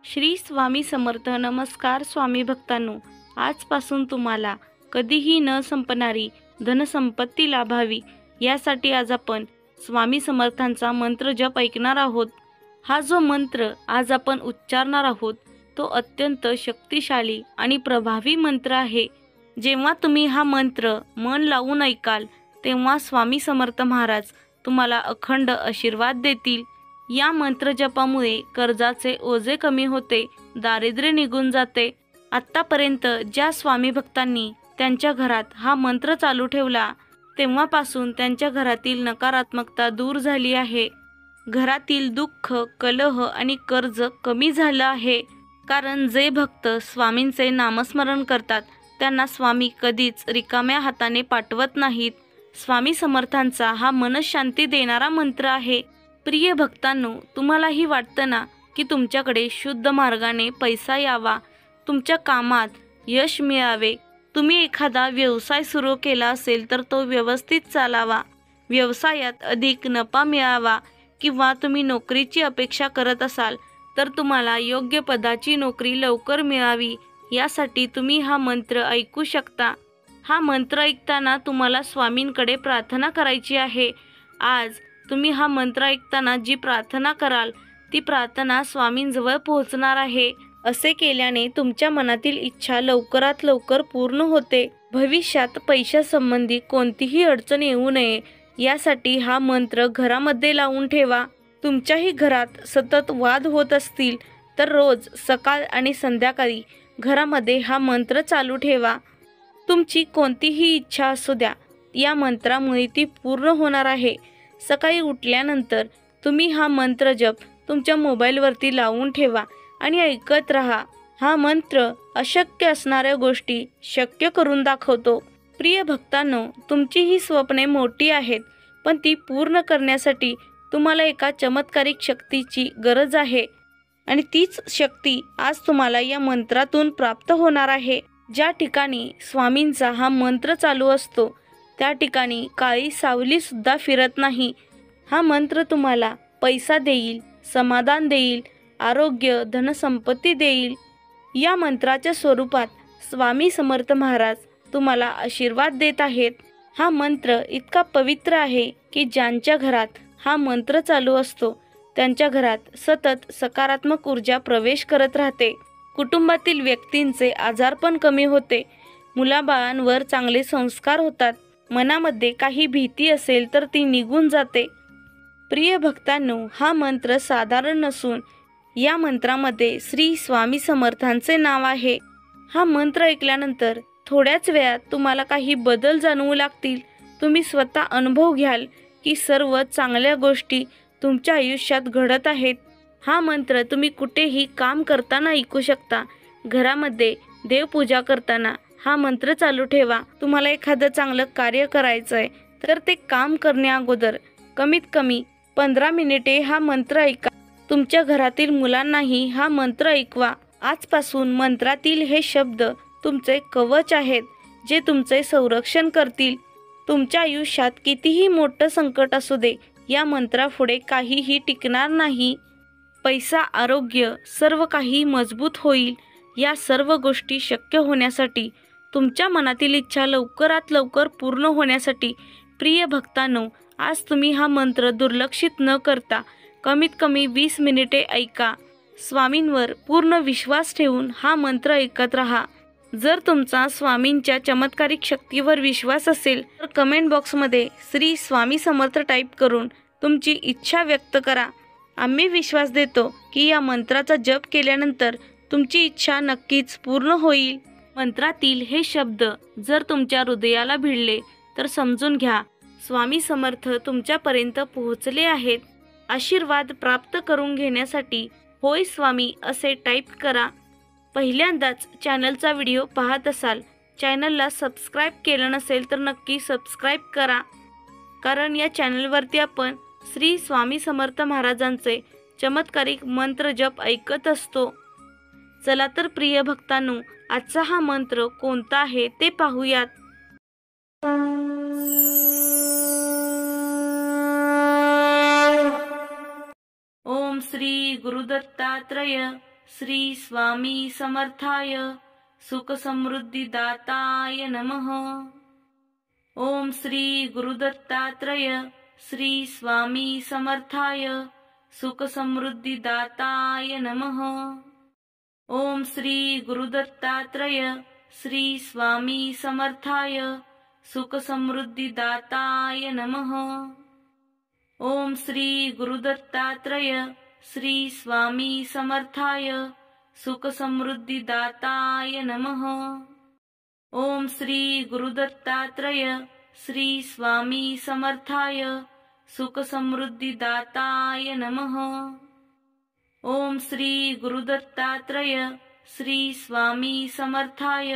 श्री स्वामी समर्थ. नमस्कार स्वामी भक्तांनो, आजपासून तुम्हाला कधीही न संपणारी धनसंपत्ती लाभावी यासाठी आज आपण स्वामी समर्थांचा मंत्र जप ऐकणार आहोत. हा जो मंत्र आज आपण उच्चारणार आहोत तो अत्यंत शक्तिशाली आणि प्रभावी मंत्र आहे. जेव्हा तुम्ही हा मंत्र मन लावून ऐकाल तेव्हा स्वामी समर्थ महाराज तुम्हाला अखंड आशीर्वाद देतील. या मंत्र जपामुळे कर्जाचे ओझे कमी होते, दारिद्र्य निघून जाते. आत्तापर्यंत ज्या स्वामी भक्तांनी त्यांच्या घरात हा मंत्र चालू ठेवला तेव्हापासून त्यांच्या घरातील नकारात्मकता दूर झाली आहे. घरातील दुःख, कलह आणि कर्ज कमी झालं आहे. कारण जे भक्त स्वामींचे नामस्मरण करतात त्यांना स्वामी कधीच रिकाम्या हाताने पाठवत नाहीत. स्वामी समर्थांचा हा मनशांती देणारा मंत्र आहे. प्रिय भक्तांनो, तुम्हालाही वाटतं ना की तुमच्याकडे शुद्ध मार्गाने पैसा यावा, तुमच्या कामात यश मिळावे. तुम्ही एखादा व्यवसाय सुरू केला असेल तर तो व्यवस्थित चालावा, व्यवसायात अधिक नफा मिळावा, किंवा तुम्ही नोकरीची अपेक्षा करत असाल तर तुम्हाला योग्य पदाची नोकरी लवकर मिळावी यासाठी तुम्ही हा मंत्र ऐकू शकता. हा मंत्र ऐकताना तुम्हाला स्वामींकडे प्रार्थना करायची आहे. आज तुम्ही हा मंत्र ऐकताना जी प्रार्थना कराल ती प्रार्थना स्वामींजवळ पोहोचणार आहे. असे केल्याने तुमच्या मनातील इच्छा लवकरात लवकर पूर्ण होते. भविष्यात पैशासंबंधी कोणतीही अडचण येऊ नये यासाठी हा मंत्र घरामध्ये लावून ठेवा. तुमच्याही घरात सतत वाद होत असतील तर रोज सकाळ आणि संध्याकाळी घरामध्ये हा मंत्र चालू ठेवा. तुमची कोणतीही इच्छा असू द्या, या मंत्रामुळे ती पूर्ण होणार आहे. सकाळी उठल्यानंतर तुम्ही हा मंत्र जप तुमच्या मोबाईलवरती लावून ठेवा आणि ऐकत राहा. हा मंत्र अशक्य असणाऱ्या गोष्टी शक्य करून दाखवतो. प्रिय भक्तांनो, तुमची ही स्वप्ने मोठी आहेत, पण ती पूर्ण करण्यासाठी तुम्हाला एका चमत्कारिक शक्तीची गरज आहे आणि तीच शक्ती आज तुम्हाला या मंत्रातून प्राप्त होणार आहे. ज्या ठिकाणी स्वामींचा हा मंत्र चालू असतो त्या ठिकाणी काळी सावली सुद्धा फिरत नाही. हा मंत्र तुम्हाला पैसा देईल, समाधान देईल, आरोग्य, धनसंपत्ती देईल. या मंत्राच्या स्वरूपात स्वामी समर्थ महाराज तुम्हाला आशीर्वाद देत आहेत. हा मंत्र इतका पवित्र आहे की ज्यांच्या घरात हा मंत्र चालू असतो त्यांच्या घरात सतत सकारात्मक ऊर्जा प्रवेश करत राहते. कुटुंबातील व्यक्तींचे आजारपण कमी होते, मुलाबाळांवर चांगले संस्कार होतात, मनामध्ये काही भीती असेल तर ती निघून जाते. प्रिय भक्तांनो, हा मंत्र साधारण नसून या मंत्रामध्ये श्री स्वामी समर्थांचे नाव आहे. हा मंत्र ऐकल्यानंतर थोड्याच वेळात तुम्हाला काही बदल जाणवू लागतील. तुम्ही स्वतः अनुभव घ्याल की सर्व चांगल्या गोष्टी तुमच्या आयुष्यात घडत आहेत. हा मंत्र तुम्ही कुठेही काम करताना ऐकू शकता. घरामध्ये देवपूजा करताना हा मंत्र चालू ठेवा. तुम्हाला एखादं चांगलं कार्य करायचं आहे तर ते काम करण्या अगोदर कमीत कमी 15 मिनिटे हा मंत्र ऐका. तुमच्या घरातील मुलांनाही हा मंत्र ऐकवा. आजपासून मंत्रातील हे शब्द तुमचे कवच आहेत जे तुमचे संरक्षण करतील. तुमच्या आयुष्यात कितीही मोठं संकट असू दे, या मंत्रापुढे काहीही टिकणार नाही. पैसा, आरोग्य सर्व काही मजबूत होईल. या सर्व गोष्टी शक्य होण्यासाठी, तुमच्या मनातील इच्छा लवकरात लवकर पूर्ण होण्यासाठी प्रिय भक्तांनो, आज तुम्ही हा मंत्र दुर्लक्षित न करता कमीत कमी 20 मिनिटे ऐका. स्वामींवर पूर्ण विश्वास ठेवून हा मंत्र ऐकत राहा. जर तुमचा स्वामींच्या चमत्कारिक शक्तीवर विश्वास असेल तर कमेंट बॉक्समध्ये श्री स्वामी समर्थ टाईप करून तुमची इच्छा व्यक्त करा. आम्ही विश्वास देतो की या मंत्राचा जप केल्यानंतर तुमची इच्छा नक्कीच पूर्ण होईल. मंत्रातील हे शब्द जर तुमच्या हृदयाला भिडले तर समजून घ्या स्वामी समर्थ तुमच्यापर्यंत पोहोचले आहेत. आशीर्वाद प्राप्त करून घेण्यासाठी होय स्वामी असे टाईप करा. पहिल्यांदाच चॅनलचा व्हिडिओ पाहत असाल, चॅनलला सबस्क्राईब केलं नसेल तर नक्की सबस्क्राईब करा. कारण या चॅनलवरती आपण श्री स्वामी समर्थ महाराजांचे चमत्कारिक मंत्र जप ऐकत असतो. चला तर प्रिय भक्तांनो, आजचा हा मंत्र कोणता आहे ते पाहूयात. ओम श्री गुरुदत्तात्रय श्री स्वामी समर्थाय सुख समृद्धिदाताय नमः। ओम श्री गुरुदत्तात्रय श्री स्वामी समर्थाय सुख समृद्धिदाताय नमः। ओम श्री गुरुदत्तात्रय श्री स्वामी समर्थाय सुख समृद्धिदाताय नमः। ओम श्री गुरुदत्तात्रय श्री स्वामी समर्थाय सुख समृद्धिदाताय नमः। ओम श्री गुरुदत्तात्रय श्री स्वामी समर्थाय सुख समृद्धिदाताय नमः। ओम श्री गुरुदत्तात्रय श्री स्वामी समर्थाय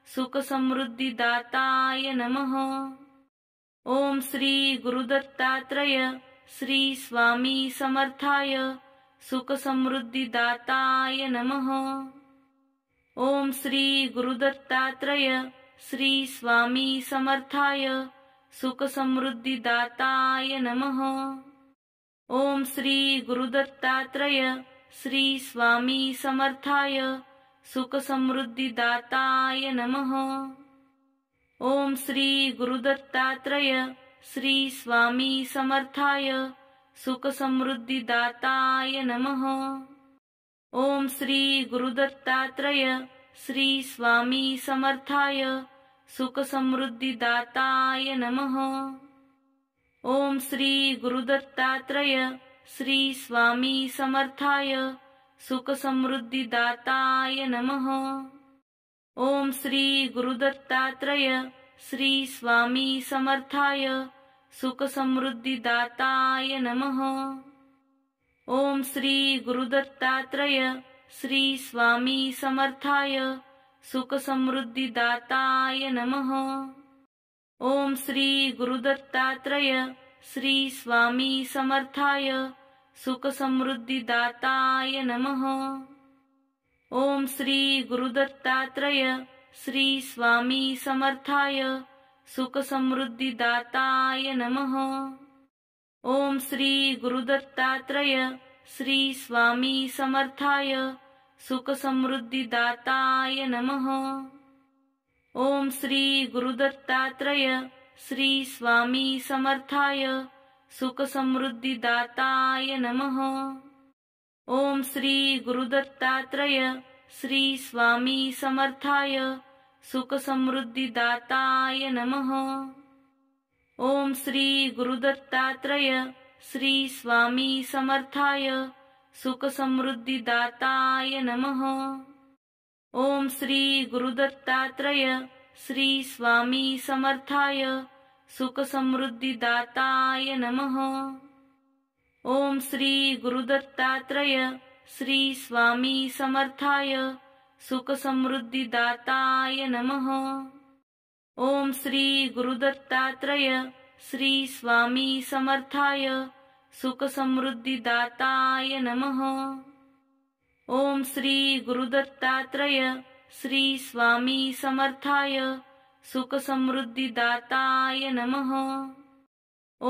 सुख समृद्धिदाताय नमः। ओम श्री गुरुदत्तात्रय श्री स्वामी समर्थाय सुख समृद्धिदाताय नमः। ओम श्री गुरुदत्तात्रय श्री स्वामी समर्थाय सुख समृद्धिदाताय नमः। ओम श्री गुरुदत्तात्रय श्री स्वामी समर्थाय सुख समृद्धिदाताय नमः। ओम श्री गुरुदत्तात्रय श्री स्वामी समर्थाय सुख समृद्धिदाताय नमः। ओम श्री गुरुदत्तात्रय श्री स्वामी समर्थाय सुख समृद्धिदाताय नमः। ओम श्री गुरुदत्तात्रय श्री स्वामी समर्थाय सुख समृद्धिदाताय नमः। ओम श्री गुरुदत्तात्रय श्री स्वामी समर्थाय सुख समृद्धिदाताय नमः। ओम श्री गुरुदत्तात्रय श्री स्वामी समर्थाय सुख समृद्धिदाताय नमः। ओम श्री गुरुदत्तात्रय श्री स्वामी समर्थाय सुख समृद्धिदाताय नमः। ओम श्री गुरुदत्तात्रय श्री स्वामी समर्थाय सुख समृद्धिदाताय नमः। ओम श्री गुरुदत्तात्रय श्री स्वामी समर्थाय सुख समृद्धिदाताय नमः। ओम श्री गुरुदत्तात्रय श्री स्वामी समर्थाय सुख समृद्धिदाताय नमः। ओम श्री गुरुदत्तात्रय श्री स्वामी समर्थाय सुख समृद्धिदाताय नमः। ओम श्री गुरुदत्तात्रय श्री स्वामी समर्थाय सुख समृद्धिदाताय नमः। ओम श्री गुरुदत्तात्रय श्री स्वामी समर्थाय सुख समृद्धिदाताय नमः। ओम श्री गुरुदत्तात्रय श्री स्वामी समर्थाय सुख समृद्धिदाताय नमः। ओम श्री गुरुदत्तात्रय श्री स्वामी समर्थाय सुख समृद्धिदाताय नमः। ओम श्री गुरुदत्तात्रय श्री स्वामी समर्थाय सुख समृद्धिदाताय नमः।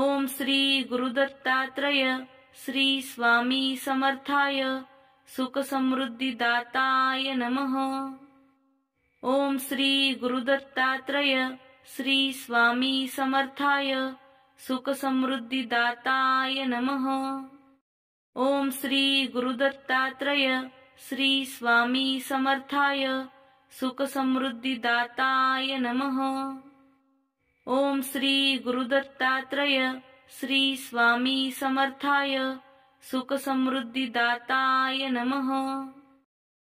ओम श्री गुरुदत्तात्रय श्री स्वामी समर्थाय सुख समृद्धिदाताय नमः। ओम श्री गुरुदत्तात्रय श्री स्वामी समर्थाय सुख समृद्धिदाताय नमः। ओम श्री गुरुदत्तात्रय श्री स्वामी समर्थाय सुख समृद्धिदाताय नमः। ओम श्री गुरुदत्तात्रय श्री स्वामी समर्थाय सुख समृद्धिदाताय नमः।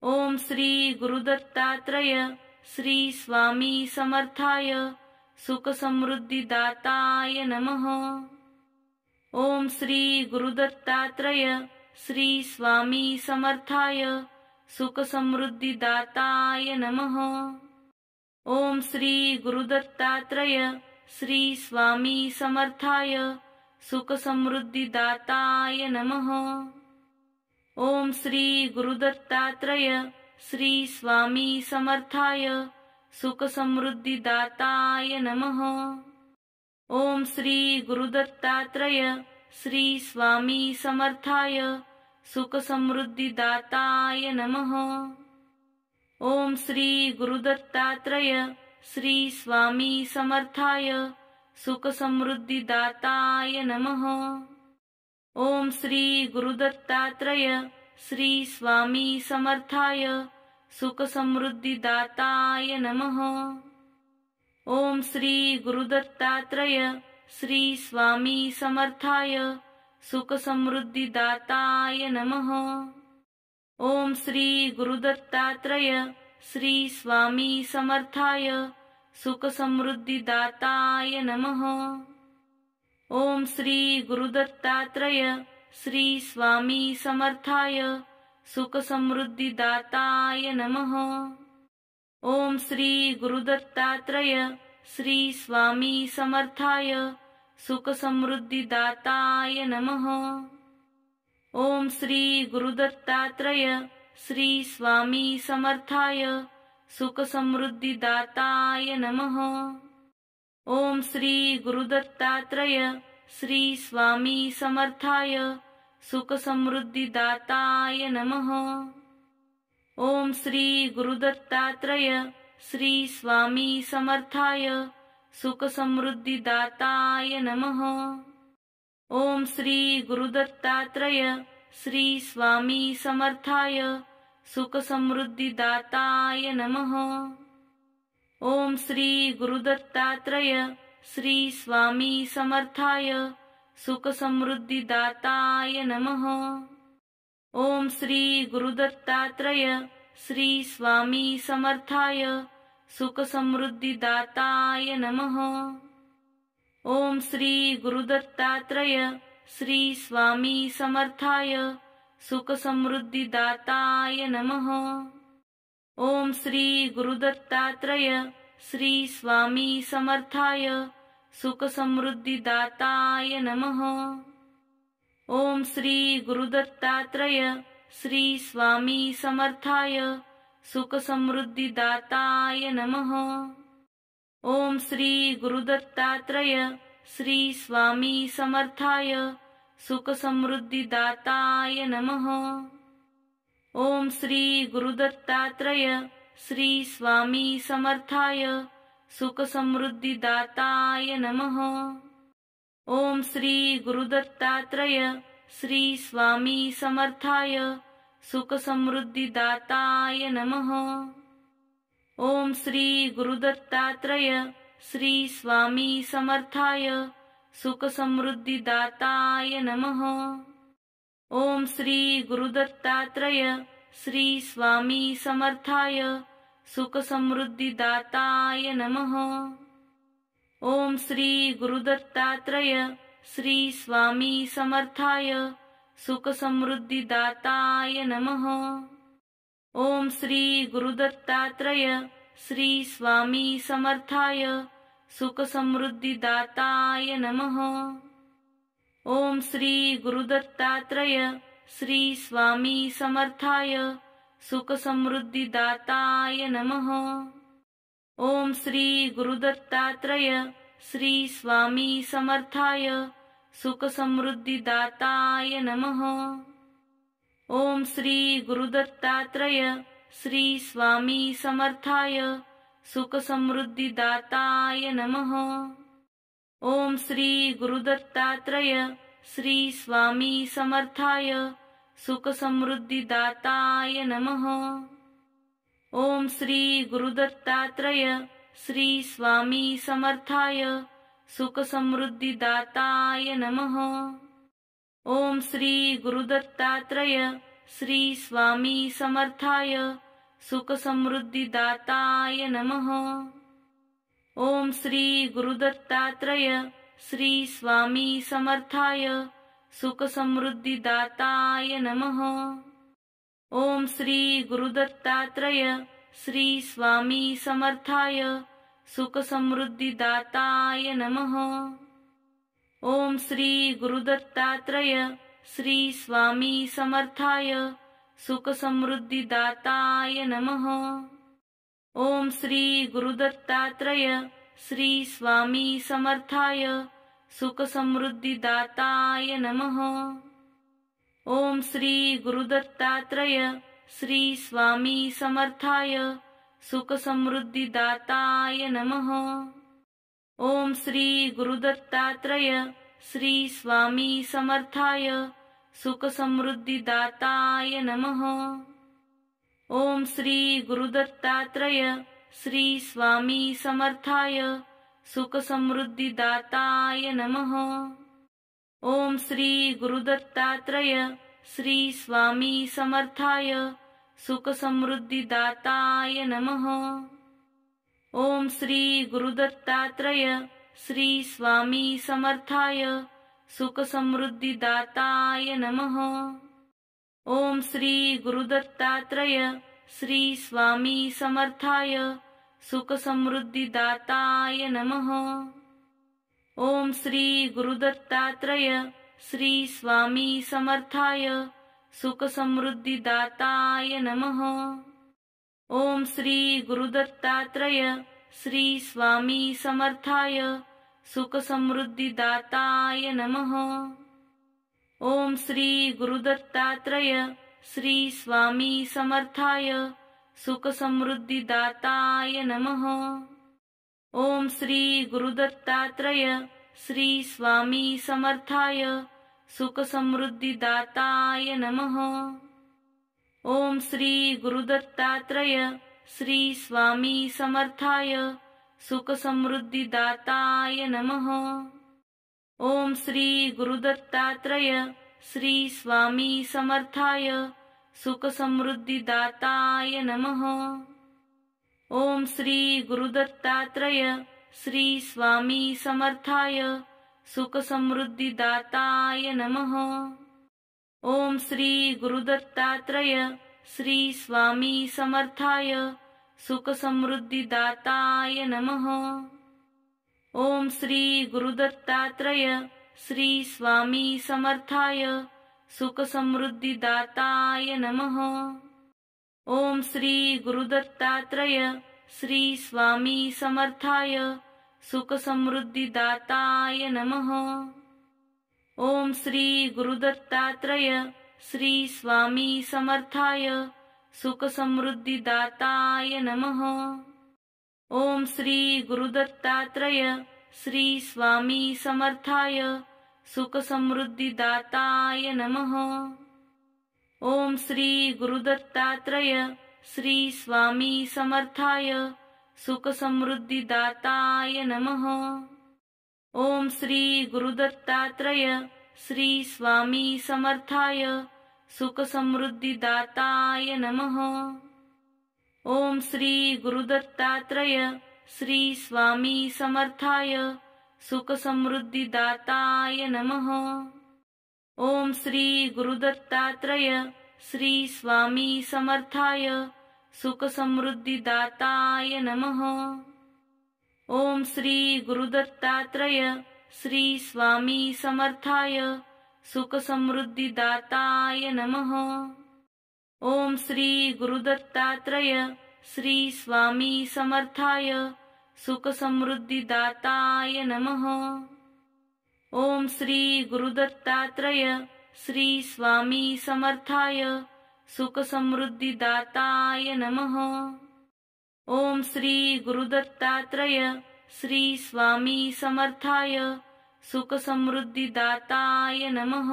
ओम श्री गुरुदत्तात्रय श्री स्वामी समर्थाय सुख समृद्धिदाताय नमः। ओम श्री गुरुदत्तात्रय श्री स्वामी समर्थाय सुख समृद्धिदाताय नमः। ओम श्री गुरुदत्तात्रय श्री स्वामी समर्थाय सुख समृद्धिदाताय नमः। ओम श्री गुरुदत्तात्रय श्री स्वामी समर्थाय सुख समृद्धिदाताय नमः। ओम श्री गुरुदत्तात्रय श्री स्वामी समर्थाय सुखसमृद्धिदाताय नमः। ओम श्री गुरुदत्तात्रय श्री स्वामी समर्थाय सुखसमृद्धिदाताय नमः। ओम श्री गुरुदत्तात्रय श्री स्वामी समर्थाय सुखसमृद्धिदाताय नमः। ओम श्री गुरुदत्तात्रय श्री स्वामी समर्थाय सुखसमृद्धिदाताय नमः। ओम श्री गुरुदत्तात्रय श्री स्वामी समर्थाय सुखसमृद्धिदाताय नमः। ओम श्री गुरुदत्तात्रय श्री स्वामी समर्थाय सुखसमृद्धिदाताय नमः। ओम श्री गुरुदत्तात्रय श्री स्वामी समर्थाय सुखसमृद्धिदाताय नमः। ओम श्री गुरुदत्तात्रय श्री स्वामी समर्थाय सुखसमृद्धिदाताय नमः। ओम श्री गुरुदत्तात्रय श्री स्वामी समर्थाय सुखसमृद्धिदाताय नमः। ओम श्री गुरुदत्तात्रय श्री स्वामी समर्थाय सुखसमृद्धिदाताय नमः। ओम श्री गुरुदत्तात्रय श्री स्वामी समर्थाय सुखसमृद्धिदाताय नमः। ओम श्री गुरुदत्तात्रय श्री स्वामी समर्थाय सुखसमृद्धिदाताय नमः। ओम श्री गुरुदत्तात्रय श्री स्वामी समर्थाय सुखसमृद्धिदाताय नमः। ओम श्री गुरुदत्तात्रय श्री स्वामी समर्थाय सुखसमृद्धिदाताय नमः। ओम श्री गुरुदत्तात्रय श्री स्वामी समर्थाय सुखसमृद्धिदाताय नमः। ओम श्री गुरुदत्तात्रय श्री स्वामी समर्थाय सुखसमृद्धिदाताय नमः। ओम श्री गुरुदत्तात्रय श्री स्वामी समर्थाय सुखसमृद्धिदाताय नमः। ओम श्री गुरुदत्तात्रय श्री स्वामी समर्थाय सुखसमृद्धिदाताय नमः। ओम श्री गुरुदत्तात्रय श्री स्वामी समर्थाय सुखसमृद्धिदाताय नमः। ओम श्री गुरुदत्तात्रय श्री स्वामी समर्थाय सुखसमृद्धिदाताय नमः। ओम श्री गुरुदत्तात्रय श्री स्वामी समर्थाय सुखसमृद्धिदाताय नमः। ओम श्री गुरुदत्तात्रय श्री स्वामी समर्थाय सुखसमृद्धिदाताय नमः। ओम श्री गुरुदत्तात्रय श्री स्वामी समर्थाय सुखसमृद्धिदाताय नमः। ओम श्री गुरुदत्तात्रय श्री स्वामी समर्थाय सुखसमृद्धिदाताय नमः। ओम श्री गुरुदत्तात्रय श्री स्वामी समर्थाय सुखसमृद्धिदाताय नमः। ओम श्री गुरुदत्तात्रय श्री स्वामी समर्थाय सुखसमृद्धिदाताय नमः। ओम श्री गुरुदत्तात्रय श्री स्वामी समर्थाय सुखसमृद्धिदाताय नमः। ओम श्री गुरुदत्तात्रय श्री स्वामी समर्थाय सुखसमृद्धिदाताय नमः। ओम श्री गुरुदत्तात्रय श्री स्वामी समर्थाय सुखसमृद्धिदाताय नमः। ओम श्री गुरुदत्तात्रय श्री स्वामी समर्थाय सुखसमृद्धिदाताय नमः। ओम श्री गुरुदत्तात्रय श्री स्वामी समर्थाय सुखसमृद्धिदाताय नमः। ओम श्री गुरुदत्तात्रय श्री स्वामी समर्थाय सुखसमृद्धिदाताय नमः। ओम श्री गुरुदत्तात्रय श्री स्वामी समर्थाय सुखसमृद्धिदाताय नमः। ओम श्री गुरुदत्तात्रय श्री स्वामी समर्थाय सुख समृद्धी दाताय नमः। ओम श्री गुरुदत्तात्रय श्री स्वामी समर्थाय सुख समृद्धी दाताय नमः। ओम श्री गुरुदत्तात्रय श्री स्वामी समर्थाय सुख समृद्धी दाताय नमः। ओम श्री गुरुदत्तात्रय श्री स्वामी समर्थाय सुख समृद्धी दाताय नमः। ओम श्री गुरुदत्तात्रय श्री स्वामी समर्थाय सुख समृद्धी दाताय नमः। ओम श्री गुरुदत्तात्रय श्री स्वामी समर्थाय सुख समृद्धी दाताय नमः। ओम श्री गुरुदत्तात्रय श्री स्वामी समर्थाय सुख समृद्धी दाताय नमः। ओम श्री गुरुदत्तात्रय श्री स्वामी समर्थाय सुख समृद्धी दाताय नमः। ओम श्री गुरुदत्तात्रय श्री स्वामी समर्थाय सुख समृद्धी दाताय नमः। ओम श्री गुरुदत्तात्रय श्री स्वामी समर्थाय सुख समृद्धी दाताय नमः। ओम श्री गुरुदत्तात्रय श्री स्वामी समर्थाय सुख समृद्धी दाताय नमः। ओम श्री गुरुदत्तात्रय श्री स्वामी समर्थाय सुख समृद्धी दाताय नमः। ओम श्री गुरुदत्तात्रय श्री स्वामी समर्थाय सुख समृद्धी दाताय नमः। ओम श्री गुरुदत्तात्रय श्री स्वामी समर्थाय सुख समृद्धी दाताय नमः। ओम श्री गुरुदत्तात्रय श्री स्वामी समर्थाय सुख समृद्धी दाताय नमः। ओम श्री गुरुदत्तात्रय श्री स्वामी समर्थाय सुख समृद्धी दाताय नमः। ओम श्री गुरुदत्तात्रय श्री स्वामी समर्थाय सुख समृद्धी दाताय नमः। ओम श्री गुरुदत्तात्रय श्री स्वामी समर्थाय सुख समृद्धी दाताय नमः। ओम श्री गुरुदत्तात्रय श्री स्वामी समर्थाय सुख समृद्धी दाताय नमः। ओम श्री गुरुदत्तात्रय श्री स्वामी समर्थाय सुख समृद्धी दाताय नमः। ओम श्री गुरुदत्तात्रय श्री स्वामी समर्थाय सुख समृद्धी दाताय नमः। ओम श्री गुरुदत्तात्रय श्री स्वामी समर्थाय सुख समृद्धी दाताय नमः। ओम श्री गुरुदत्तात्रय श्री स्वामी समर्थाय सुख समृद्धी दाताय नमः। ओम श्री गुरुदत्तात्रय श्री स्वामी समर्थाय सुख समृद्धी दाताय नमः। ओम श्री गुरुदत्तात्रय श्री स्वामी समर्थाय सुख समृद्धी दाताय नमः। ओम श्री गुरुदत्तात्रय श्री स्वामी समर्थाय सुख समृद्धी दाताय नमः।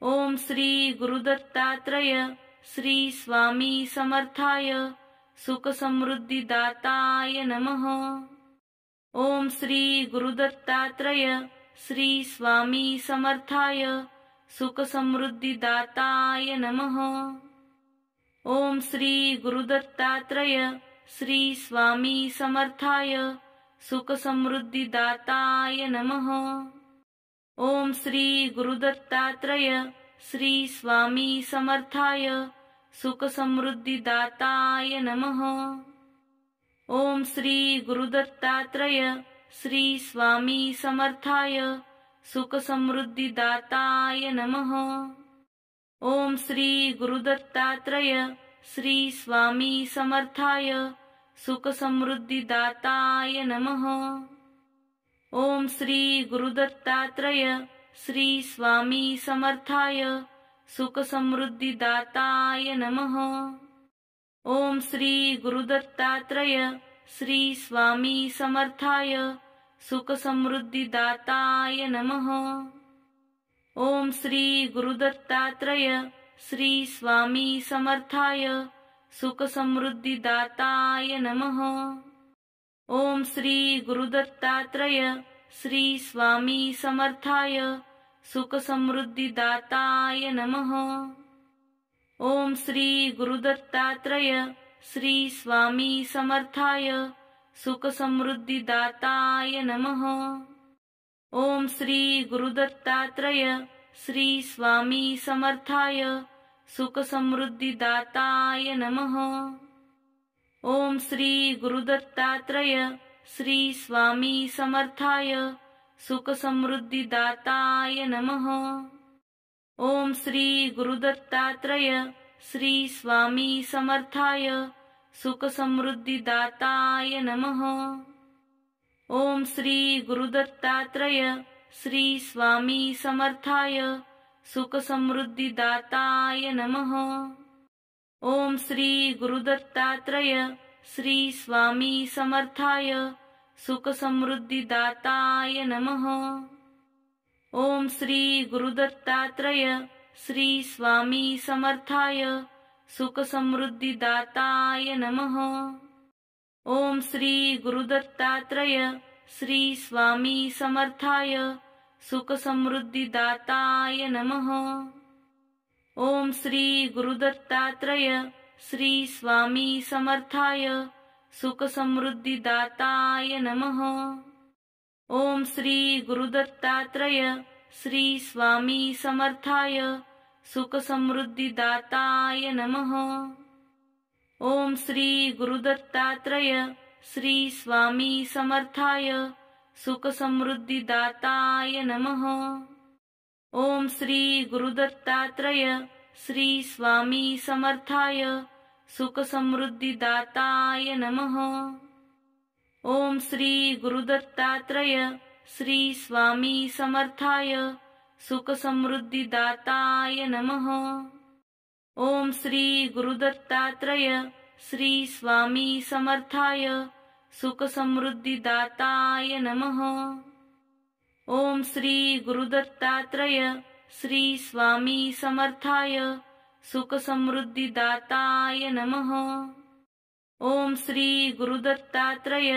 ओम श्री गुरुदत्तात्रय श्री स्वामी समर्थाय सुख समृद्धी दाताय नमः। ओम श्री गुरुदत्तात्रय श्री स्वामी समर्थाय सुख समृद्धी दाताय नमः। ओम श्री गुरुदत्तात्रय श्री स्वामी समर्थाय सुख समृद्धी दाताय नमः। ओम श्री गुरुदत्तात्रय श्री स्वामी समर्थाय सुख समृद्धी दाताय नमः। ओम श्री गुरुदत्तात्रय श्री स्वामी समर्थाय सुख समृद्धी दाताय नमः। ओम श्री गुरुदत्तात्रय श्री स्वामी समर्थाय सुख समृद्धी दाताय नमः। ओम श्री गुरुदत्तात्रय श्री स्वामी समर्थाय सुख समृद्धी दाताय नमः। ओम श्री गुरुदत्तात्रय श्री स्वामी समर्थाय सुख समृद्धी दाताय नमः। ओम श्री गुरुदत्तात्रय श्री स्वामी समर्थाय सुख समृद्धि दाताय नमः। ओम श्री गुरुदत्तात्रय श्री स्वामी समर्थाय सुख समृद्धि दाताय नमः। ओम श्री गुरुदत्तात्रय श्री स्वामी समर्थाय सुख समृद्धि दाताय नमः। ओम श्री गुरुदत्तात्रय श्री स्वामी समर्थाय सुख समृद्धि दाताय नमः। ओम श्री गुरुदत्तात्रय श्री स्वामी समर्थाय सुख समृद्धि दाताय नमः। ओम श्री गुरुदत्तात्रय श्री स्वामी समर्थाय सुख समृद्धि दाताय नमः। ओम श्री गुरुदत्तात्रय श्री स्वामी समर्थाय सुख समृद्धि दाताय नमः। ओम श्री गुरुदत्तात्रय श्री स्वामी समर्थाय सुख समृद्धि दाताय नमः। ओम श्री गुरुदत्तात्रय श्री स्वामी समर्थाय सुख समृद्धि दाताय नमः। ओम श्री गुरुदत्तात्रय श्री स्वामी समर्थाय सुख समृद्धि दाताय नमः। ओम श्री गुरुदत्तात्रय श्री स्वामी समर्थाय सुख समृद्धि दाताय नमः। ओम श्री गुरुदत्तात्रय श्री स्वामी समर्थाय सुख समृद्धि दाताय नमः। ओम श्री गुरुदत्तात्रय श्री स्वामी समर्थाय सुख समृद्धि दाताय नमः। ओम श्री गुरुदत्तात्रय श्री स्वामी समर्थाय सुख समृद्धि दाताय नमः। ओम श्री गुरुदत्तात्रय श्री स्वामी समर्थाय सुख समृद्धि दाताय नमः। ओम श्री गुरुदत्तात्रय श्री स्वामी समर्थाय सुख समृद्धि दाताय नमः। ओम श्री गुरुदत्तात्रय श्री स्वामी समर्थाय सुख समृद्धि दाताय नमः। ओम श्री गुरुदत्तात्रय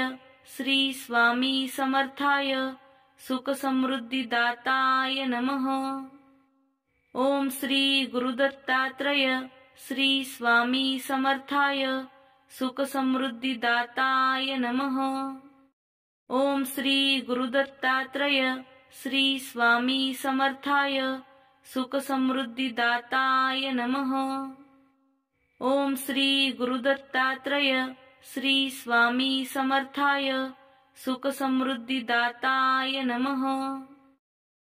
श्री स्वामी समर्थाय सुख समृद्धि दाताय नमः। ओम श्री गुरुदत्तात्रय श्री स्वामी समर्थाय सुख समृद्धि दाताय नमः। ओम श्री गुरुदत्तात्रय श्री स्वामी समर्थाय सुख समृद्धि दाताय नमः। ओम श्री गुरुदत्तात्रय श्री स्वामी समर्थाय सुख समृद्धि दाताय नमः।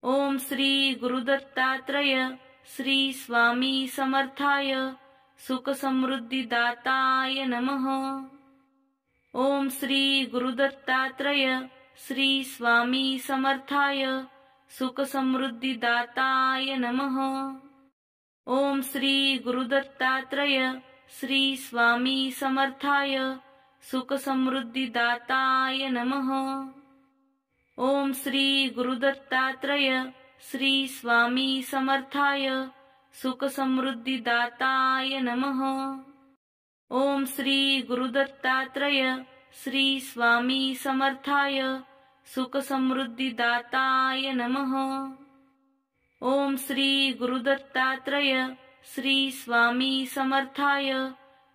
ओम श्री गुरुदत्तात्रय श्री स्वामी समर्थाय सुख समृद्धि दाताय नमः। ओम श्री गुरुदत्तात्रय श्री स्वामी समर्थाय सुख समृद्धि दाताय नमः। ओम श्री गुरुदत्तात्रय श्री स्वामी समर्थाय सुख समृद्धि दाताय नमः। ओम श्री गुरुदत्तात्रय श्री स्वामी समर्थाय सुख समृद्धि दाताय नमः। ओम श्री गुरुदत्तात्रय श्री स्वामी समर्थाय सुख समृद्धि दाताय नमः। ओम श्री गुरुदत्तात्रय श्री स्वामी समर्थाय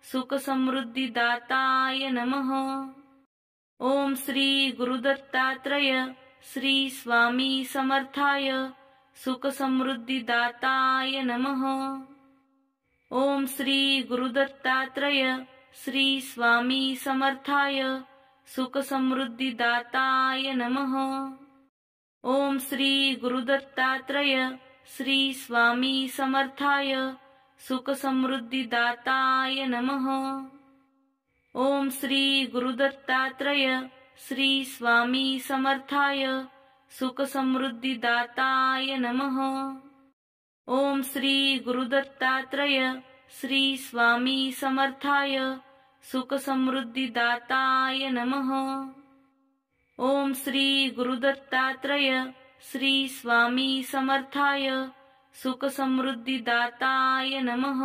सुख समृद्धि दाताय नमः। ओम श्री गुरुदत्तात्रय श्री स्वामी समर्थाय सुख समृद्धि दाताय नमः। ओम श्री गुरुदत्तात्रय श्री स्वामी समर्थाय सुख समृद्धि दाताय नमः। ओम श्री गुरुदत्तात्रय श्री स्वामी समर्थाय सुख समृद्धि दाताय नमः। ओम श्री गुरुदत्तात्रय श्री स्वामी समर्थाय सुखसमृद्धिदाताय नमः। ओम श्री गुरुदत्तात्रय श्री स्वामी समर्थाय सुखसमृद्धिदाताय नमः। ओम श्री गुरुदत्तात्रय श्री स्वामी समर्थाय सुखसमृद्धिदाताय नमः।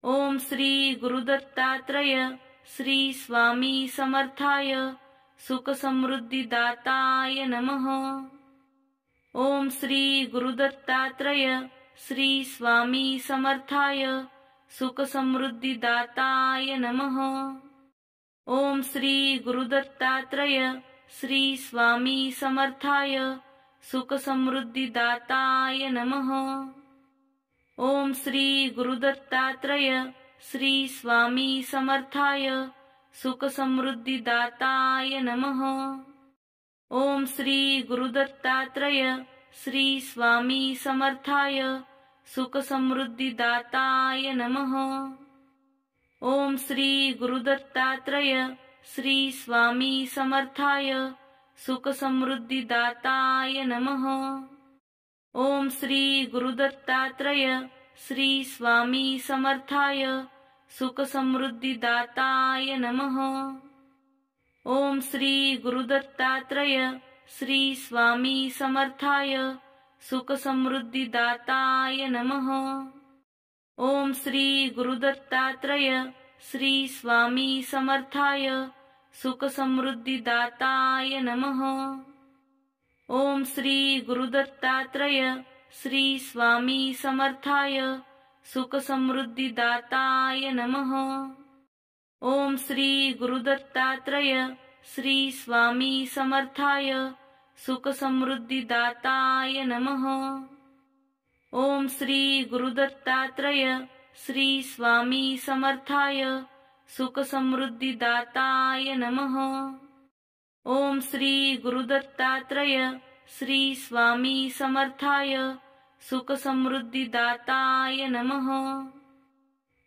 ओम श्री गुरुदत्तात्रय श्री स्वामी समर्थाय सुखसमृद्धिदाताय नमः। ओम श्री गुरुदत्तात्रय श्री स्वामी समर्थाय सुखसमृद्धिदाताय नमः। ओम श्री गुरुदत्तात्रय श्री स्वामी समर्थाय सुखसमृद्धिदाताय नमः। ओम श्री गुरुदत्तात्रय श्री स्वामी समर्थाय सुखसमृद्धिदाताय नमः। ओम श्री गुरुदत्तात्रय श्री स्वामी समर्थाय सुखसमृद्धिदाताय नमः। ओम श्री गुरुदत्तात्रय श्री स्वामी समर्थाय सुखसमृद्धिदाताय नमः। ओम श्री गुरुदत्तात्रय श्री स्वामी समर्थाय सुखसमृद्धिदाताय नमः। ओम श्री गुरुदत्तात्रय श्री स्वामी समर्थाय सुखसमृद्धिदाताय नमः। ओम श्री गुरुदत्तात्रय श्री स्वामी समर्थाय सुखसमृद्धिदाताय नमः। ओम श्री गुरुदत्तात्रय श्री स्वामी समर्थाय सुखसमृद्धिदाताय नमः। ओम श्री गुरुदत्तात्रय श्री स्वामी समर्थाय सुखसमृद्धिदाताय नमः। ओम श्री गुरुदत्तात्रय श्री स्वामी समर्थाय सुखसमृद्धिदाताय नमः। ओम श्री गुरुदत्तात्रय श्री स्वामी समर्थाय सुखसमृद्धिदाताय नमः।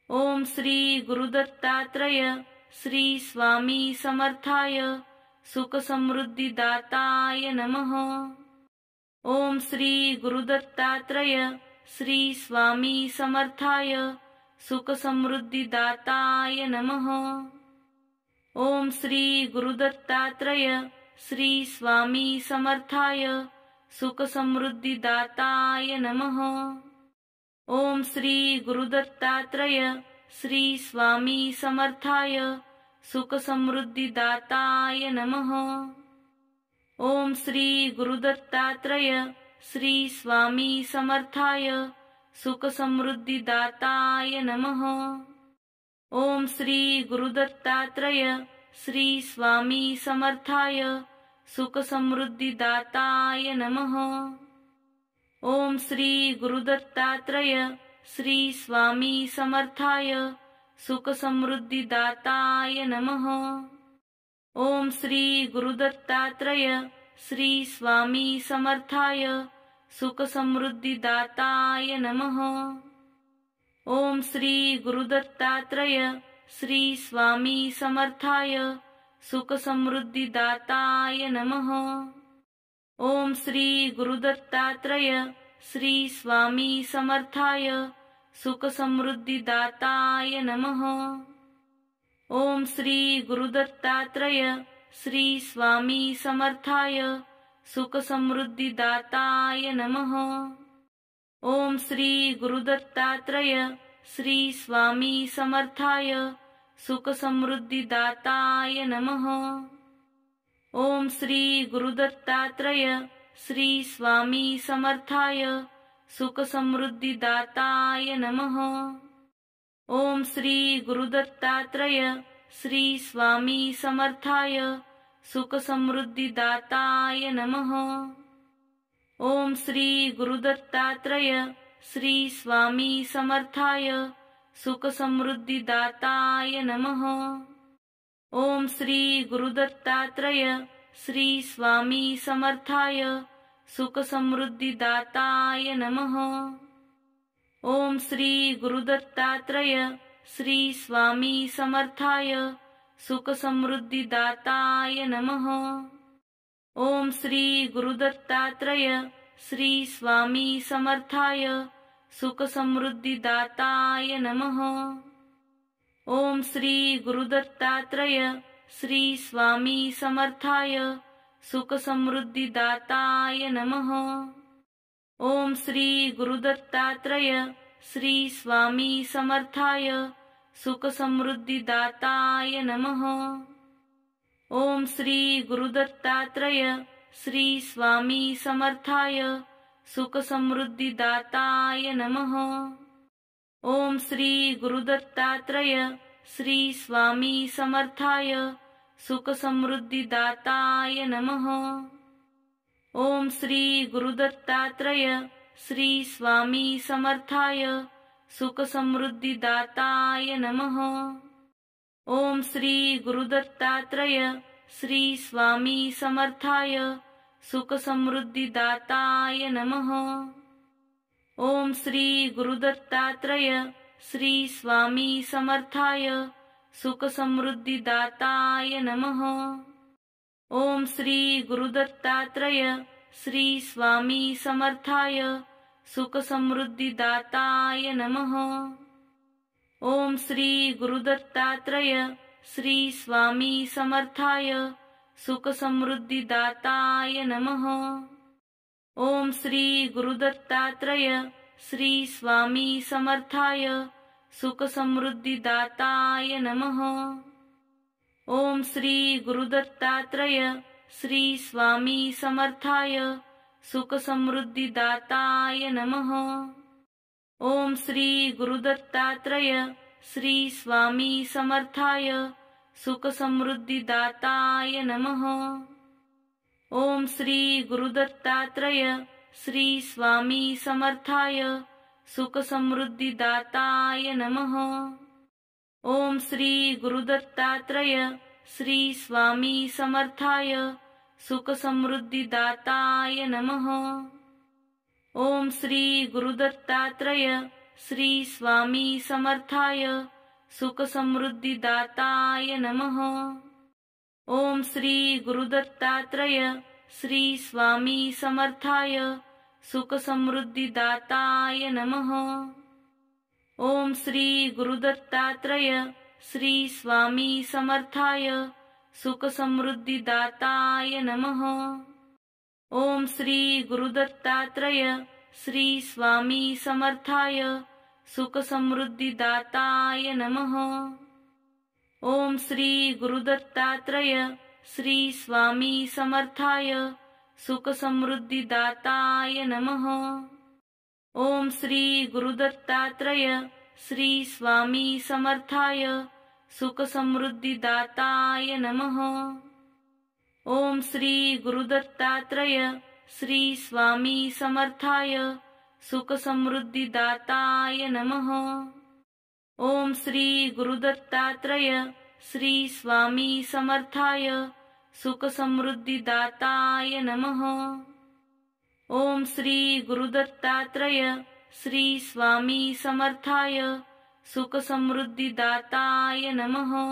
ओम श्री गुरुदत्तात्रय श्री स्वामी समर्थाय सुखसमृद्धिदाताय नमः। ओम श्री गुरुदत्तात्रय श्री स्वामी समर्थाय सुखसमृद्धिदाताय नमः। ओम श्री गुरुदत्तात्रय श्री स्वामी समर्थाय सुखसमृद्धिदाताय नमः। ओम श्री गुरुदत्तात्रय श्री स्वामी समर्थाय सुखसमृद्धिदाताय नमः। ओम श्री गुरुदत्तात्रय श्री स्वामी समर्थाय सुखसमृद्धिदाताय नमः। ओम श्री गुरुदत्तात्रय श्री स्वामी समर्थाय सुखसमृद्धिदाताय नमः। ओम श्री गुरुदत्तात्रय श्री स्वामी समर्थाय सुखसमृद्धिदाताय नमः। ओम श्री गुरुदत्तात्रय श्री स्वामी समर्थाय सुखसमृद्धिदाताय नमः। ओम श्री गुरुदत्तात्रय श्री स्वामी समर्थाय सुखसमृद्धिदाताय नमः। ओम श्री गुरुदत्तात्रय श्री स्वामी समर्थाय सुखसमृद्धिदाताय नमः। ओम श्री गुरुदत्तात्रय श्री स्वामी समर्थाय सुखसमृद्धिदाताय नमः। ओम श्री गुरुदत्तात्रय श्री स्वामी समर्थाय सुखसमृद्धिदाताय नमः। ओम श्री गुरुदत्तात्रय श्री स्वामी समर्थाय सुखसमृद्धिदाताय नमः। ओम श्री गुरुदत्तात्रय श्री स्वामी समर्थाय सुखसमृद्धिदाताय नमः। ओम श्री गुरुदत्तात्रय श्री स्वामी समर्थाय सुखसमृद्धिदाताय नमः। ओम श्री गुरुदत्तात्रय श्री स्वामी समर्थाय सुखसमृद्धिदाताय नमः। ओम श्री गुरुदत्तात्रय श्री स्वामी समर्थाय सुखसमृद्धिदाताय नमः। ओम श्री गुरुदत्तात्रय श्री स्वामी समर्थाय सुख समृद्धी दाताय नमः। ओम श्री गुरुदत्तात्रय श्री स्वामी समर्थाय सुख समृद्धी दाताय नमः। ओम श्री गुरुदत्तात्रय श्री स्वामी समर्थाय सुख समृद्धि दाताय नमः। ओम श्री गुरुदत्तात्रय श्री स्वामी समर्थाय सुख समृद्धि दाताय नमः। ओम श्री गुरुदत्तात्रय श्री स्वामी समर्थाय सुख समृद्धि दाताय नमः। ओम श्री गुरुदत्तात्रय श्री स्वामी समर्थाय सुख समृद्धि दाताय नमः। ओम श्री गुरुदत्तात्रय श्री स्वामी समर्थाय सुख समृद्धि दाताय नमः। ओम श्री गुरुदत्तात्रय श्री स्वामी समर्थाय सुख समृद्धि दाताय नमः। ओम श्री गुरुदत्तात्रय श्री स्वामी समर्थाय सुख समृद्धि दाताय नमः। ओम श्री गुरुदत्तात्रय श्री स्वामी समर्थाय सुख समृद्धि दाताय नमः। ओम श्री गुरुदत्तात्रय श्री स्वामी समर्थाय सुख समृद्धि दाताय नमः। ओम श्री गुरुदत्तात्रय श्री स्वामी समर्थाय सुख समृद्धि दाताय नमः। ओम श्री गुरुदत्तात्रय श्री स्वामी समर्थाय सुख समृद्धि दाताय नमः। ओम श्री गुरुदत्तात्रय श्री स्वामी समर्थाय सुख समृद्धि दाताय नमः। ओम श्री गुरुदत्तात्रय श्री स्वामी समर्थाय सुख समृद्धि दाताय नमः। ओम श्री गुरुदत्तात्रय श्री स्वामी समर्थाय सुख समृद्धि दाताय नमः। ओम श्री गुरुदत्तात्रय श्री स्वामी समर्थाय सुख समृद्धि दाताय नमः। ओम श्री गुरुदत्तात्रय श्री स्वामी समर्थाय सुख समृद्धि दाताय नमः। ओम श्री गुरुदत्तात्रय श्री स्वामी समर्थाय सुख समृद्धि दाताय नमः। ओम श्री गुरुदत्तात्रय श्री स्वामी समर्थाय सुख समृद्धि दाताय नमः। ओम श्री गुरुदत्तात्रय श्री स्वामी समर्थाय सुख समृद्धि दाताय नमः। ओम श्री गुरुदत्तात्रय श्री स्वामी समर्थाय सुख समृद्धि दाताय नमः। ओम श्री गुरुदत्तात्रय श्री स्वामी समर्थाय सुख समृद्धि दाताय नमः। ओम श्री गुरुदत्तात्रय श्री स्वामी समर्थाय सुख समृद्धि दाताय नमः।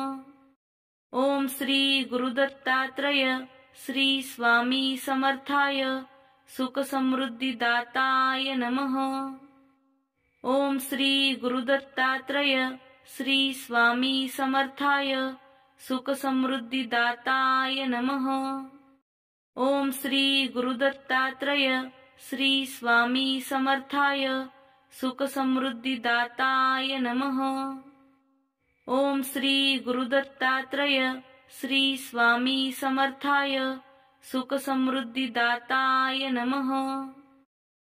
ओम श्री गुरुदत्तात्रय श्री स्वामी समर्थाय सुख समृद्धि दाताय नमः। ओम श्री गुरुदत्तात्रय श्री स्वामी समर्थाय सुख समृद्धि दाताय नमः। ओम श्री गुरुदत्तात्रय श्री स्वामी समर्थाय सुख समृद्धि दाताय नमः। ओम श्री गुरुदत्तात्रय श्री स्वामी समर्थाय सुख समृद्धि दाताय नमः।